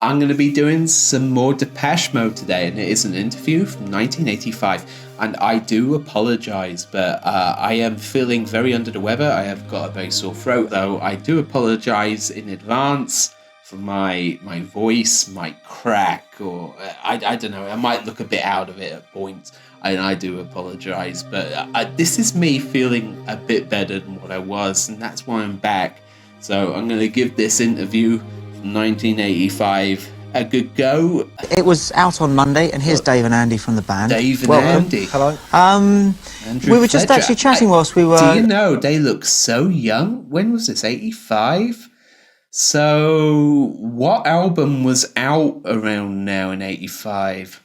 I'm going to be doing some more Depeche Mode today, and it is an interview from 1985. And I do apologise, but I am feeling very under the weather. I have got a very sore throat, though. I do apologise in advance for my voice might crack, or I don't know. I might look a bit out of it at points, and I do apologise. But this is me feeling a bit better than what I was, and that's why I'm back. So I'm going to give this interview from 1985 a good go. It was out on Monday, and here's Dave and Andy from the band. Dave and Andy. Hello. Andrew We were just Fletcher. actually chatting whilst we were... Do you know, they look so young. When was this, 85? So, what album was out around now in 85?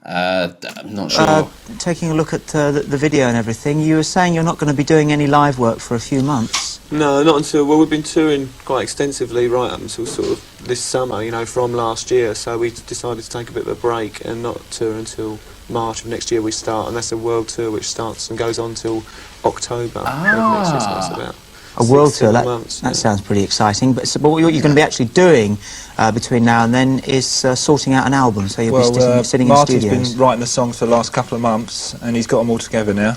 I'm not sure. Taking a look at the video and everything, you were saying you're not going to be doing any live work for a few months. No, not until, well, we've been touring quite extensively right up until sort of this summer, you know, from last year, so we decided to take a bit of a break and not tour until March of next year we start, and that's a world tour which starts and goes on till October. Next year, so that's about A world tour, that yeah. sounds pretty exciting, but what you're going to be actually doing between now and then is sorting out an album, so you'll be sitting in Marty's studios. been writing the songs for the last couple of months, and he's got them all together now.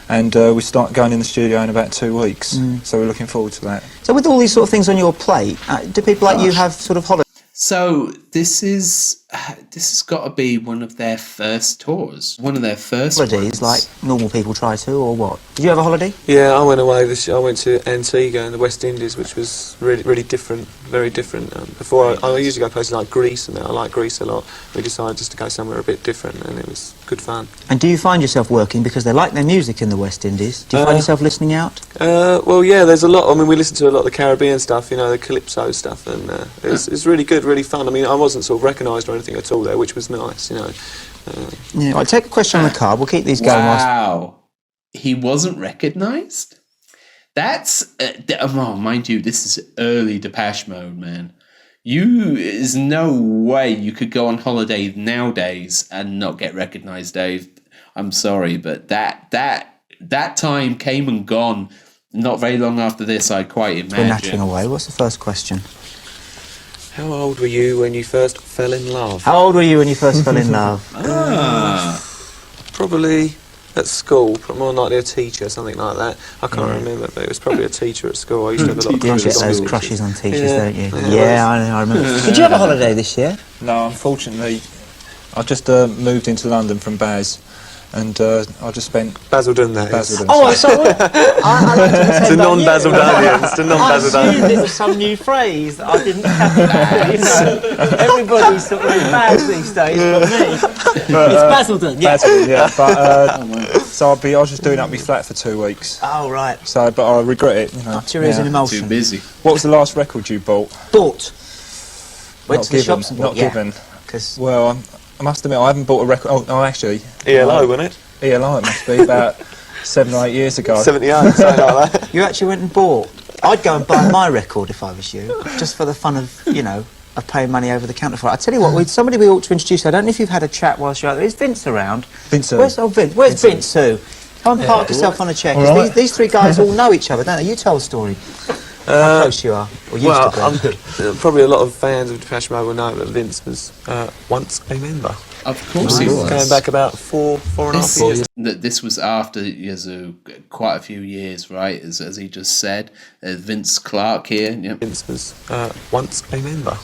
And we start going in the studio in about 2 weeks, so we're looking forward to that. So with all these sort of things on your plate, do people like you have sort of holidays? So this has got to be one of their first tours, one of their first Holidays ones. like normal people try to, or what? Did you have a holiday? Yeah, I went away this year. I went to Antigua in the West Indies, which was really different, very different. Before I usually go places like Greece, and I like Greece a lot. We decided just to go somewhere a bit different, and it was good fun. And do you find yourself working because they like their music in the West Indies? Do you find yourself listening out? Well, yeah, there's a lot. I mean, we listen to a lot of the Caribbean stuff, you know, the calypso stuff, and it's really good, really fun. I mean, I wasn't sort of recognised or anything at all there, which was nice, you know. Yeah, I'll take a question on the card. We'll keep these going. Wow, he wasn't recognised? That's mind you, this is early Depeche Mode, man. There's no way you could go on holiday nowadays and not get recognised, Dave. I'm sorry, but that time came and gone. Not very long after this, I quite imagine. We're nattering away. What's the first question? How old were you when you first fell in love? How old were you when you first fell in love? Probably at school, more than likely a teacher, something like that. I can't remember, but it was probably a teacher at school. I used to have a lot of You crushes get on those teachers. crushes on teachers, Yeah. don't you? Yeah. Yeah, I remember. Did you have a holiday this year? No, unfortunately, I just moved into London from Baz, and I just spent... Basildon, that is. Basildon. Oh, sorry. I like to pretend It's a I knew. non-Basildonian. It's a I non-Basildonian. assumed it was some new phrase that I didn't have. You know, everybody's sort of in Baz these days, but me. It's Basildon, yeah. Basildon, yeah. But, so I was just doing up my flat for 2 weeks. Oh, right. So, but I regret it, you know. Up to your ears in emulsion. Too busy. What was the last record you bought? Bought. Went Not to the given. shops and bought, Not given. Because Well, I must admit, I haven't bought a record... Oh, actually... ELO, wasn't it? ELO, it must be, about 7 or 8 years ago. 78, something like that. you actually went and bought. I'd go and buy my record if I was you, just for the fun of, you know, of paying money over the counter for it. I tell you what, somebody we ought to introduce. I don't know if you've had a chat whilst you're out there. Is Vince around? Vince who? Where's Vince? Where's Vince who? Come and park yourself on a chair. 'Cause Right. these three guys all know each other, don't they? You tell the story. How close you are, or used Well, to be. probably a lot of fans of Depeche Mode will know that Vince was once a member. Of course he was. Going back about four and a half years. This was after quite a few years, right? As he just said, Vince Clarke here. Yep. Vince was once a member.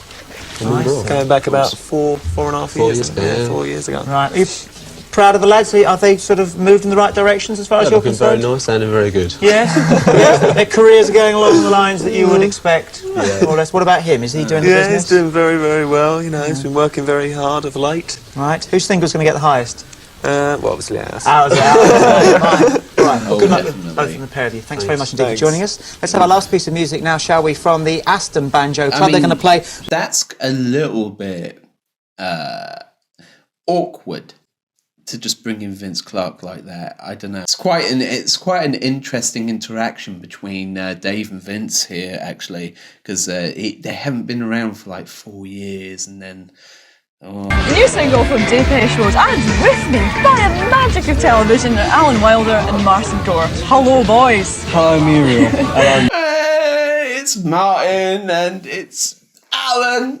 Nice. Going back about four and a half years. 4 years ago. Right. Are you proud of the lads? Are they sort of moved in the right directions as far as you're Looking very concerned? nice, sounding very good. Yeah? Yeah? Their careers are going along the lines that you would expect, more or less. What about him? Is he doing the Yeah, business? he's doing very, very well. You know, he's been working very hard of late. Right. Who's think was going to get the highest? Well, obviously ours. Ours. Right. Oh, Good luck with definitely. both of the pair of you. Thanks very much Thanks. indeed for joining us. Let's have our last piece of music now, shall we, from the Aston Banjo Club. I mean, They're going to play... That's a little bit awkward to just bring in Vince Clarke like that. I don't know. It's quite an interesting interaction between Dave and Vince here, actually, because they haven't been around for like 4 years, and then. The new single from Depeche Mode, and with me, by a magic of television, are Alan Wilder and Martin Gore. Hello, boys. Hi, Muriel. It's Martin, and it's Alan.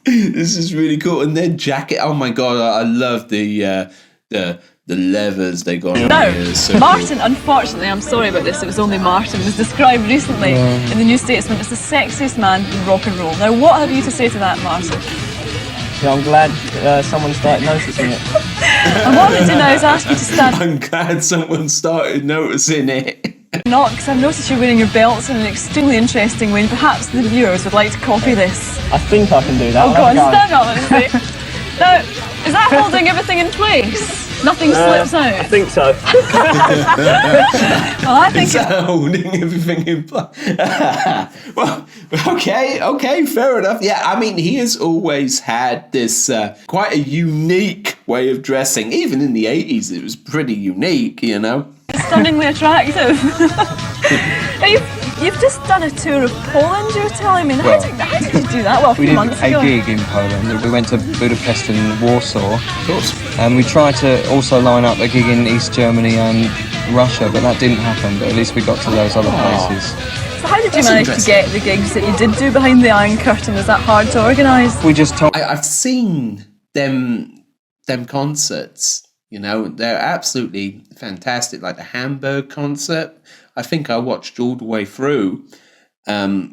This is really cool, and their jacket. Oh my god, I love the levers they got on Now, here. So Martin, unfortunately, I'm sorry about this, it was only Martin, was described recently in the New Statesman as the sexiest man in rock and roll. Now, what have you to say to that, Martin? Yeah, I'm glad someone started noticing it. And what I'm going to do now is ask you to stand I'm glad someone started noticing it. not, because I've noticed you're wearing your belts in an extremely interesting way, and perhaps the viewers would like to copy this. I think I can do that. Oh, go on, I'll have a stand up and see. Now, is that holding everything in place? Nothing slips out? I think so. Well, I think Is that holding everything in place? Well, okay, fair enough. Yeah, I mean, he has always had this quite a unique way of dressing. Even in the 80s, it was pretty unique, you know? it's stunningly attractive. Now, you've just done a tour of Poland, you were telling me. How did you do that? Well, a We few did months a ago. gig in Poland. We went to Budapest and Warsaw. Of course. And we tried to also line up a gig in East Germany and Russia, but that didn't happen. But at least we got to those other places. So how did you That's manage to interesting. get the gigs that you did do behind the Iron Curtain? Was that hard to organise? We just told I've seen them concerts. You know, they're absolutely fantastic. Like the Hamburg concert, I think I watched all the way through,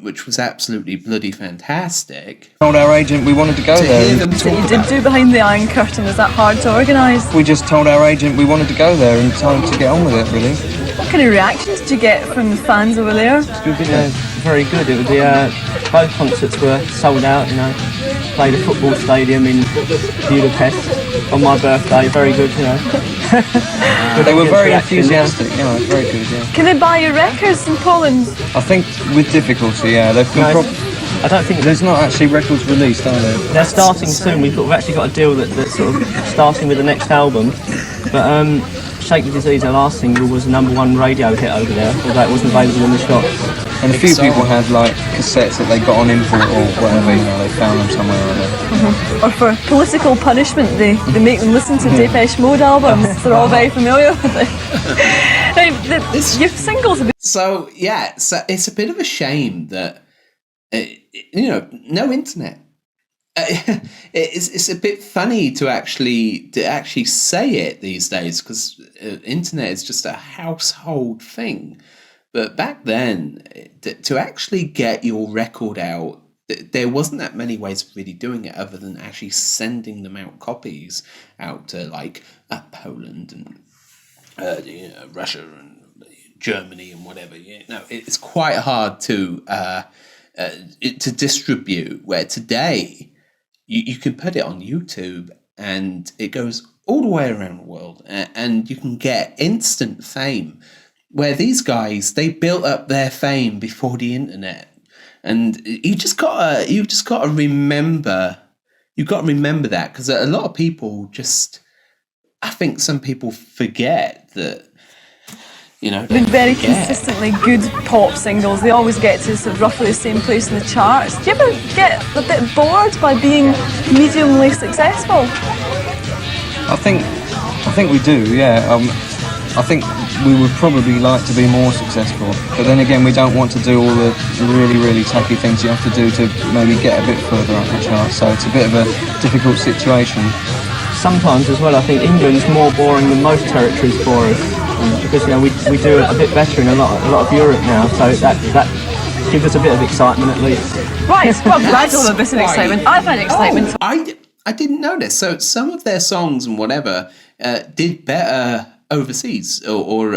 which was absolutely bloody fantastic. our agent we wanted to go To hear there. them That you talk did about do behind the Iron Curtain. Was that hard to organise? We just told our agent we wanted to go there and told him to get on with it, really. What kind of reactions did you get from the fans over there? Very good. It was both concerts were sold out. You know, played a football stadium in Budapest on my birthday. Very good. You know. They were Good very reaction. enthusiastic, you know, very good, yeah. Can they buy your records in Poland? I think with difficulty, yeah. They've been No, I don't think There's not actually records released, are there? they're starting soon. We've actually got a deal that's sort of starting with the next album. But Shake the Disease, our last single, was a #1 radio hit over there, although it wasn't available in the shops. And a few people had like cassettes that they got on import or whatever, you know, they found them somewhere or other. Or for political punishment, they make them listen to Depeche Mode albums. They're all very familiar with it. Now, your singles have been So yeah, so it's a bit of a shame that no internet. It's a bit funny to actually say it these days because internet is just a household thing. But back then, to actually get your record out, there wasn't that many ways of really doing it other than actually sending them out copies out to like Poland and Russia and Germany and whatever. It's quite hard to distribute. Where today you can put it on YouTube and it goes all the way around the world, and you can get instant fame. Where these guys, they built up their fame before the internet, and you've just got to remember that because a lot of people I think some people forget that. been very consistently good pop singles. They always get to sort of roughly the same place in the charts. Do you ever get a bit bored by being mediumly successful? I think we do, yeah. I think we would probably like to be more successful, but then again, we don't want to do all the really, really tacky things you have to do to maybe get a bit further up the chart. So it's a bit of a difficult situation. Sometimes as well, I think England's more boring than most territories for us because we do it a bit better in a lot of Europe now. So that gives us a bit of excitement at least. Right, well, that's a little bit of excitement. I find excitement. I didn't notice. So some of their songs and whatever did better overseas, or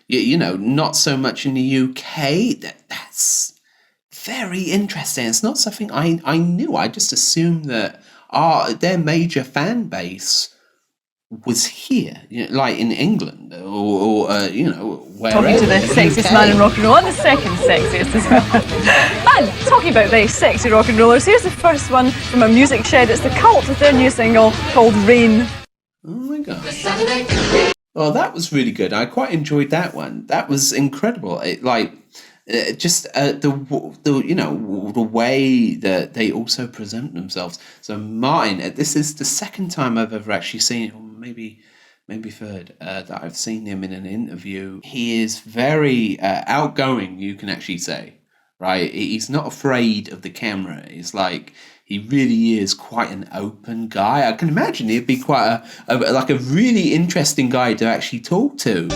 not so much in the UK. That's very interesting. It's not something I knew. I just assumed that their major fan base was here, like in England or wherever. Talking to the sexiest man in rock and roll, and the second sexiest as well. And talking about very sexy rock and rollers, here's the first one from a music shed. It's the Cult with their new single called Rain. Oh my gosh. Oh, that was really good. I quite enjoyed that one. That was incredible. The way that they also present themselves. So Martin, this is the second time I've ever actually seen, or maybe third, that I've seen him in an interview. He is very outgoing, you can actually say. right? He's not afraid of the camera. He's like, he really is quite an open guy. I can imagine he'd be quite a really interesting guy to actually talk to.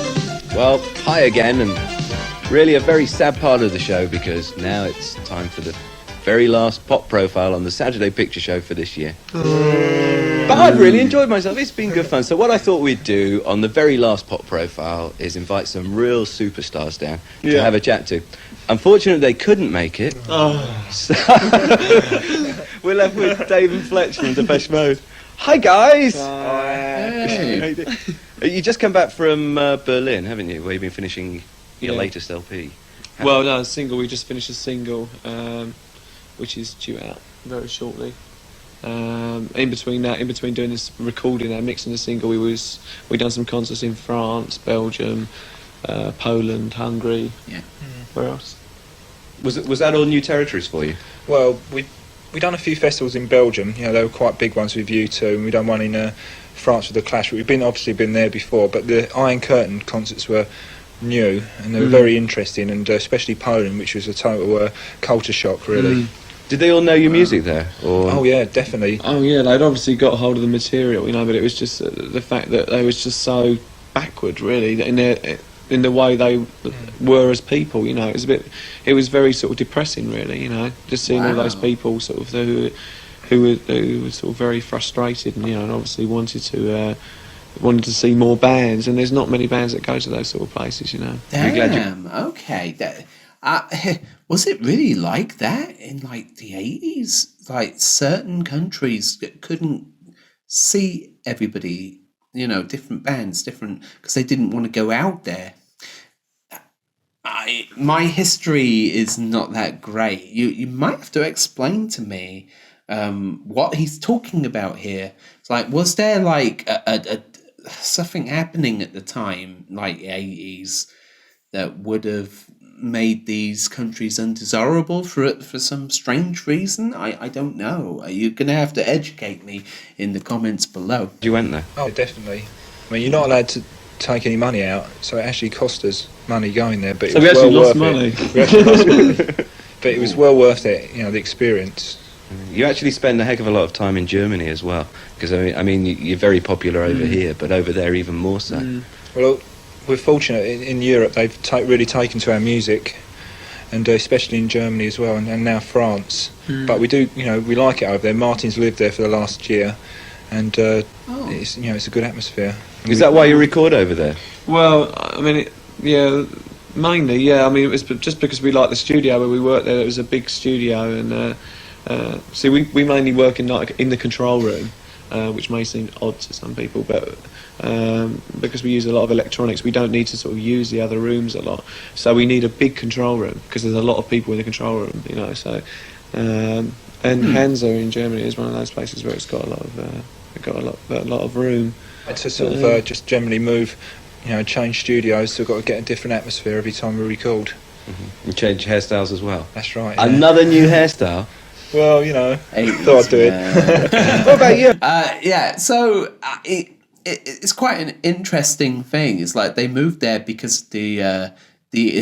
Well, hi again, and really a very sad part of the show, because now it's time for the very last pop profile on the Saturday Picture Show for this year. But I've really enjoyed myself. It's been good fun. So what I thought we'd do on the very last pop profile is invite some real superstars down to have a chat to. Unfortunately, they couldn't make it. So we're left with Dave and Fletcher from Depeche Mode. Hi, guys. Hey. You just come back from Berlin, haven't you? Where you've been finishing your latest LP. Well, no, single. We just finished a single, which is due out very shortly. In between doing this recording and mixing the single, we done some concerts in France, Belgium, Poland, Hungary. Yeah. Where else? Was that all new territories for you? Well, we done a few festivals in Belgium. You know, they were quite big ones with U2, and we done one in France with the Clash. We've obviously been there before, but the Iron Curtain concerts were new and they were very interesting, and especially Poland, which was a total culture shock, really. Did they all know your music there? Or? Oh yeah, definitely. Oh yeah, they'd obviously got hold of the material, you know, but it was just the fact that they was just so backward, really, in the way they were as people, you know. It was very sort of depressing, really, you know, just seeing all those people sort of who were sort of very frustrated, and, you know, and obviously wanted to see more bands, and there's not many bands that go to those sort of places, you know. Damn, okay. Was it really like that in like the 80s? Like certain countries couldn't see everybody, you know, different bands, because they didn't want to go out there. My history is not that great. You might have to explain to me what he's talking about here. It's like, was there like a something happening at the time, like 80s, that would have made these countries undesirable for some strange reason? I don't know. You're going to have to educate me in the comments below. You went there? Oh, definitely. I mean, you're not allowed to take any money out, so it actually cost us money going there, but it was well worth it. We actually lost money. But it was well worth it, you know, the experience. You actually spend a heck of a lot of time in Germany as well, because I mean you're very popular over here, but over there even more so. Well, we're fortunate in Europe. They've really taken to our music, and especially in Germany as well, and now France. But we do, you know, we like it over there. Martin's lived there for the last year, and it's, you know, it's a good atmosphere. Is that why you record over there? Well, I mean, mainly, yeah. I mean, it was just because we like the studio where we worked there. It was a big studio, and see, we mainly work in the control room, which may seem odd to some people, but because we use a lot of electronics, we don't need to sort of use the other rooms a lot. So we need a big control room because there's a lot of people in the control room, you know. So and Hansa in Germany is one of those places where it's got a lot of room. To sort of just generally move, you know, change studios, so we've got to get a different atmosphere every time we record. You change hairstyles as well? That's right. Yeah. Another new hairstyle? Well, you know, thought I'd do it. What about you? Yeah, so it's quite an interesting thing. It's like they moved there because the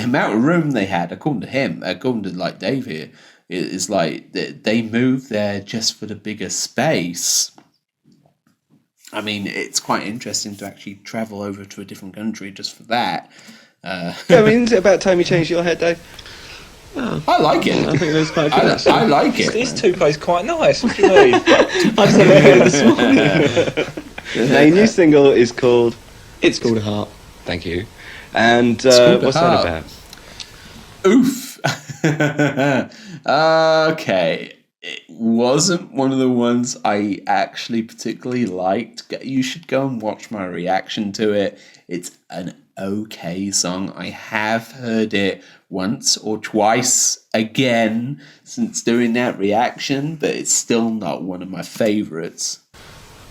amount of room they had, according to like Dave here, is like they moved there just for the bigger space. I mean, it's quite interesting to actually travel over to a different country just for that. I mean, is it about time you changed your hair, Dave? Oh, I like it. I think that's quite good. I like it. This toupee's quite nice. What do you mean? I just had it this morning. The new single is called... It's called Heart. Thank you. And what's that about? Oof. Okay. It wasn't one of the ones I actually particularly liked. You should go and watch my reaction to it. It's an okay song. I have heard it once or twice again since doing that reaction, but it's still not one of my favourites.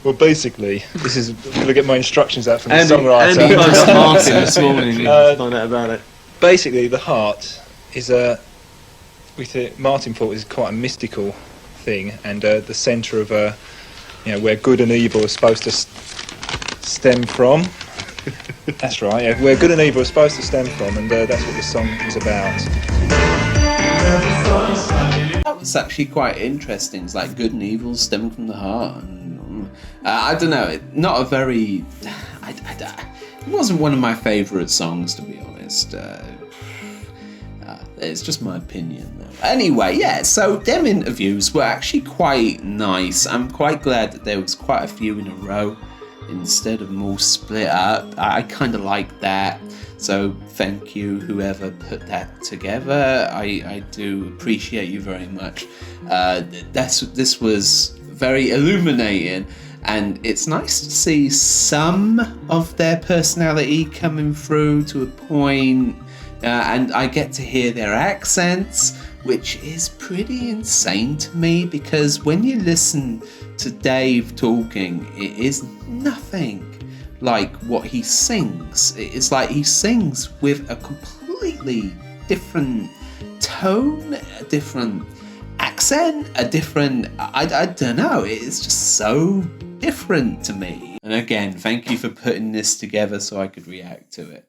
Well, basically, this is I'm going to get my instructions out from the songwriter. Andy phoned up Martin this morning to find out about it. Basically, the heart is Martin thought it was quite a mystical thing, and the centre of you know, where good and evil are supposed to stem from. That's right, yeah, where good and evil are supposed to stem from, and that's what this song is about. That was actually quite interesting. It's like good and evil stemming from the heart. And, I don't know. Not a very. It wasn't one of my favourite songs, to be honest. It's just my opinion, though. Anyway, yeah, so them interviews were actually quite nice. I'm quite glad that there was quite a few in a row instead of more split up. I kind of like that. So thank you, whoever put that together. I do appreciate you very much. This was very illuminating. And it's nice to see some of their personality coming through to a point. And I get to hear their accents, which is pretty insane to me, because when you listen to Dave talking, it is nothing like what he sings. It's like he sings with a completely different tone, a different accent, a different... I don't know, it's just so different to me. And again, thank you for putting this together so I could react to it.